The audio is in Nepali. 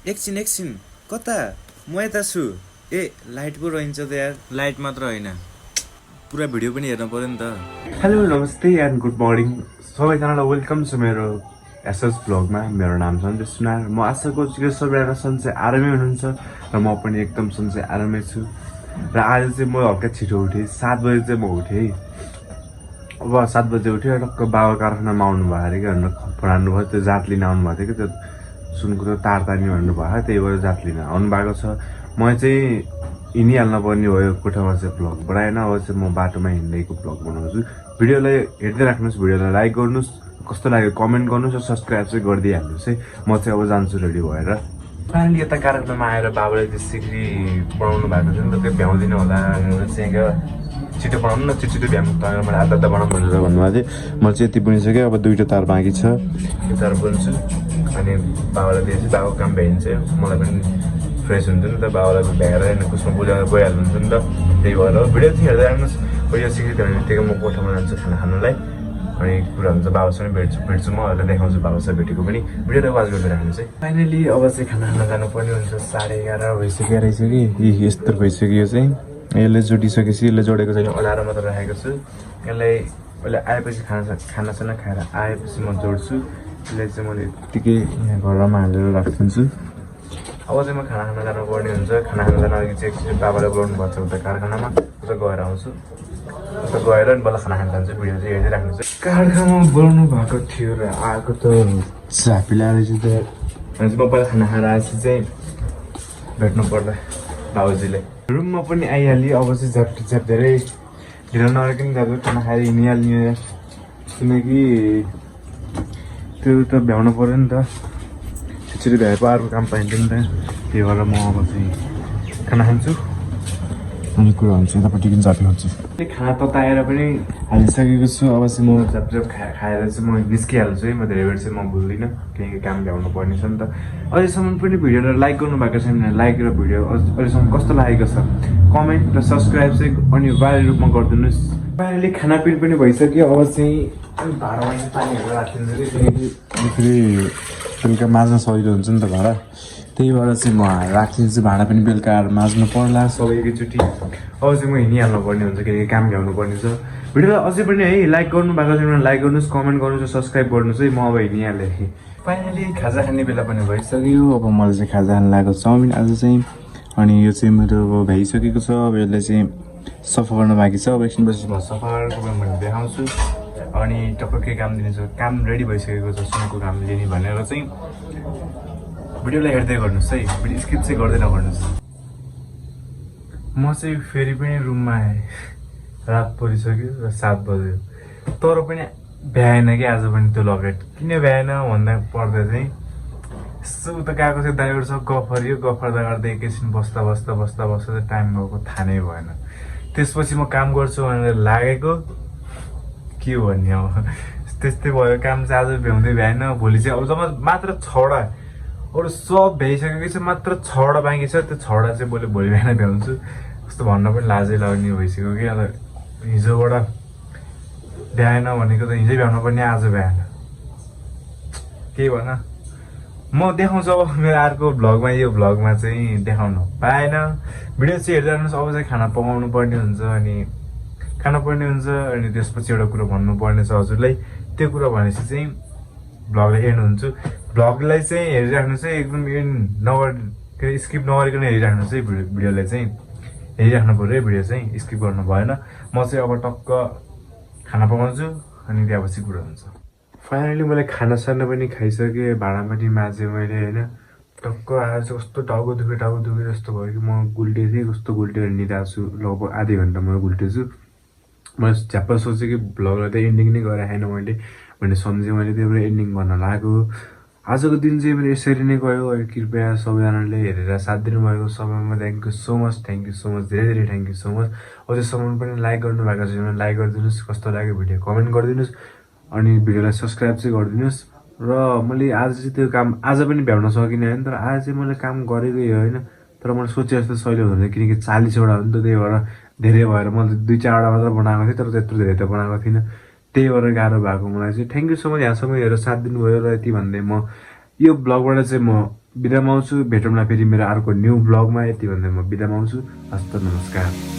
एकछिन कता म यता छु। ए लाइट पो रहन्छ त यार, लाइट मात्र होइन पुरा भिडियो पनि हेर्न पर्यो नि त। हेलो नमस्ते एन्ड गुड मर्निङ सबैजनालाई वेलकम छ मेरो एसएस ब्लगमा। मेरो नाम सन्जय सुनार। म आशा गर्छु कि सबैजना सन्चै आरामै हुनुहुन्छ र म पनि एकदम सन्चै आरामै छु। र आज चाहिँ म हल्का छिटो उठेँ, 7 बजी चाहिँ म उठेँ। अब 7 बजी उठेँ, टक्क बाबा कारखानामा आउनु भएको अरे कि भनेर फोन हान्नुभयो। त्यो जात लिन आउनुभएको थियो कि त्यो सुनको तार तार्ने भन्नुभयो, त्यही भएर जात लिन आउनुभएको छ। म चाहिँ हिँडिहाल्न पर्ने भयो कोठामा चाहिँ भ्लग बनाएन। अब चाहिँ म बाटोमा हिँड्दैको भ्लग बनाउँछु। भिडियोलाई हेर्दै राख्नुहोस्, भिडियोलाई लाइक गर्नुहोस्, कस्तो लाग्यो कमेन्ट गर्नुहोस् र सब्सक्राइब चाहिँ गरिदिइ हाल्नुहोस् है। म चाहिँ अब जान्छु रेडी भएर। फाइनली यता कारखानामा आएर बाबाले त्यो सिक्री बनाउनु भएको थियो नि त, त्यो भ्याउँदिनँ होला चाहिँ क्या, छिटो बनाउनु न, छिटो भ्याउनु त मलाई आधा बनाउनु भनेर भन्नुभएको थियो। मैले चाहिँ यति बुनिसकेँ, अब 2टा तार बाँकी छ, त्यो तार बुन्छु अनि बाबालाई दिएपछि बाबाको काम भ्याइन्छ, मलाई पनि फ्रेस हुन्छ नि त। बाबालाई भ्याएर कुसमा बुझाएर गइहाल्नुहुन्छ नि त, त्यही भएर भिडियो चाहिँ हेर्दै राख्नुहोस्। यो सिक्री थियो भने त्यही म कोठामा जान्छु खाना खानुलाई, अनि कुरा हुन्छ बाबासँग भेट्छु म अहिले देखाउँछु बाबासँग भेटेको पनि। भिडियोलाई वाच गर्दै राख्नुहोस् है। फाइनली अब चाहिँ खाना खान जानुपर्ने हुन्छ। 11:30 भइसक्यो रहेछ कि यस्तो भइसक्यो चाहिँ। यसले जोडिसकेपछि यसले जोडेको छैन, अलाएर मात्र राखेको छु। यसलाई अहिले आएपछि खानासाना खाएर आएपछि म जोड्छु। यसलाई चाहिँ मैले यत्तिकै यहाँ घरमा हालेर राखिदिन्छु। अब चाहिँ म खाना खान जानुपर्ने हुन्छ। खाना खान जान अघि चाहिँ एकचोटि बाबाले बोलाउनु भएको छ उता कारखानामा, उता गएर आउँछु। उता गएर अनि बल्ल खाना खान जान्छु। भिडियो चाहिँ हेर्दै राख्नु चाहिँ। कारखानामा बोलाउनु भएको थियो र आएको त झापी लगाएर चाहिँ अनि म पहिला खाना खाएर आएपछि चाहिँ भेट्नु पर्दा भाउजूले रुममा पनि आइहाल्यो। अब चाहिँ झ्याप धेरै ढिलो नगरिकन जाँदा खाना खाएर हिँडिहाल्ने, किनकि त्यो त भ्याउनु पऱ्यो नि त। त्यसरी भ्याएको अर्को काम पाइन्छ नि त। त्यही भएर म अब चाहिँ खाना खान्छु अनि कुरा हुन्छ। यतापट्टि पनि झ्यापी खान्छु। खाना तताएर पनि हालिसकेको छु। अब चाहिँ म झ्याप खाएर चाहिँ म निस्किहाल्छु है। म धेरै बेर चाहिँ म भुल्दिनँ, किनकि काम भ्याउनु पर्ने छ नि त। अहिलेसम्म पनि भिडियोलाई लाइक गर्नुभएको छैन भने लाइक र भिडियो अहिलेसम्म कस्तो लागेको छ कमेन्ट र सब्सक्राइब चाहिँ अनिवार्य रूपमा गरिदिनुहोस्। फाइनली खानापिना पनि भइसक्यो। अब चाहिँ भाँडामा चाहिँ पानीहरू राखिदिन्छु कि, किनकि फेरि बेलुका माझ्न सजिलो हुन्छ नि त भाँडा, त्यही भएर चाहिँ म राखिदिन्छु। भाँडा पनि बेलुका माझ्नु पर्ला सबै एकैचोटि। अब चाहिँ म हिँडिहाल्नु पर्ने हुन्छ, किनकि काम भ्याउनु पर्ने छ। भिडियोलाई अझै पनि है लाइक गर्नु भएको छैन भने लाइक गर्नुहोस्, कमेन्ट गर्नुहोस् र सब्सक्राइब गर्नुहोस् है। म अब हिँडिहालेँ। फाइनली खाजा खाने बेला पनि भइसक्यो। अब मलाई चाहिँ खाजा खान लागेको चाउमिन आज चाहिँ, अनि यो चाहिँ मेरो अब भइसकेको छ। अब यसलाई चाहिँ सफा गर्न बाँकी छ। अब एकछिनपछि म सफा गरेर मैले देखाउँछु। अनि टक्क के काम दिनेछु, काम रेडी भइसकेको छ सुनको काम लिने भनेर चाहिँ। भिडियोलाई हेर्दै गर्नुहोस् है, भिडियो स्किप चाहिँ गर्दै नगर्नुहोस्। म चाहिँ फेरि पनि रुममा आएँ, रात परिसक्यो र 7 बज्यो, तर पनि भ्याएन कि आज पनि त्यो लकेट। किन भ्याएन भन्दा पर्दा चाहिँ यसो उता गएको चाहिँ दाइहरूसँग गफरियो, गफर्दा गर्दा एकैछिन बस्दा चाहिँ टाइम गएको थाहा नै भएन। त्यसपछि म काम गर्छु भनेर लागेको, के भन्ने अब त्यस्तै भयो। काम चाहिँ आज भ्याउँदै भ्याएन। भोलि चाहिँ अब जब मात्र 6वटा अरू सब भ्याइसकेको छ, मात्र 6वटा बाँकी छ। त्यो 6वटा चाहिँ मैले भोलि बिहान भ्याउँछु। कस्तो भन्न पनि लाजै लाग्ने भइसक्यो कि। अन्त हिजोबाट भ्याएन भनेको त हिजै भ्याउनु पर्ने, आज भ्याएन, केही भन। म देखाउँछु अब मेरो अर्को भ्लगमा। यो भ्लगमा चाहिँ देखाउनु पाएन। भिडियो चाहिँ हेर्दै राख्नुहोस्। अब चाहिँ खाना पकाउनु पर्ने हुन्छ, अनि खानु पर्ने हुन्छ, अनि त्यसपछि एउटा कुरो भन्नुपर्ने छ हजुरलाई। त्यो कुरो भनेपछि चाहिँ भ्लगलाई एन्ड हुन्छु। भ्लगलाई चाहिँ हेरिराख्नुहोस् है, एकदम एन्ड के स्किप नगरिकन हेरिराख्नुहोस् है। भिडियोलाई चाहिँ हेरिराख्नु पऱ्यो है, भिडियो चाहिँ स्किप गर्नु भएन। म चाहिँ अब टक्क खाना पकाउँछु अनि त्यहाँपछि कुरो हुन्छ। फाइनली मैले खानासाना पनि खाइसकेँ, भाँडा पनि माझेँ मैले होइन। टक्क आएर चाहिँ कस्तो टाउको दुखे जस्तो भयो कि म गुल्टेँ, कस्तो गुल्टेर निदाएको छु। लगभग आधी घन्टा म गुल्टेछु। मैले झ्याप्प सोचेँ कि भ्लगलाई त एन्डिङ नै गराएन मैले भन्ने सम्झेँ मैले, त्यही भएर एन्डिङ गर्न लाग्यो। आजको दिन चाहिँ मेरो यसरी नै गयो। कृपया सबैजनाले हेरेर साथ दिनुभएको सबैमा थ्याङ्क यू सो मच, धेरै थ्याङ्क यू सो मच। अझैसम्म पनि लाइक गर्नुभएको छैन भने लाइक गरिदिनुहोस्, कस्तो लाग्यो भिडियो कमेन्ट गरिदिनुहोस्, अनि भिडियोलाई सब्सक्राइब चाहिँ गरिदिनुहोस्। र मैले आज चाहिँ त्यो काम आज पनि भ्याउन सकिनँ होइन, तर आज चाहिँ मैले काम गरेकै हो होइन। तर मैले सोचे जस्तो सहिलो हुँदैन, किनकि 40वटा हो नि त, त्यही भएर धेरै भएर मैले 2-4वटा मात्र बनाएको थिएँ, तर त्यत्रो धेरै त बनाएको थिइनँ। त्यही भएर गाह्रो भएको मलाई चाहिँ। थ्याङ्क यू सो मच यहाँसम्म हेरेर साथ दिनुभयो। र यति भन्दै म यो ब्लगबाट चाहिँ म बिदा माउँछु। भेटौँला फेरि मेरो अर्को न्यू ब्लगमा। यति भन्दै म बिदा माउँछु। हस्त नमस्कार।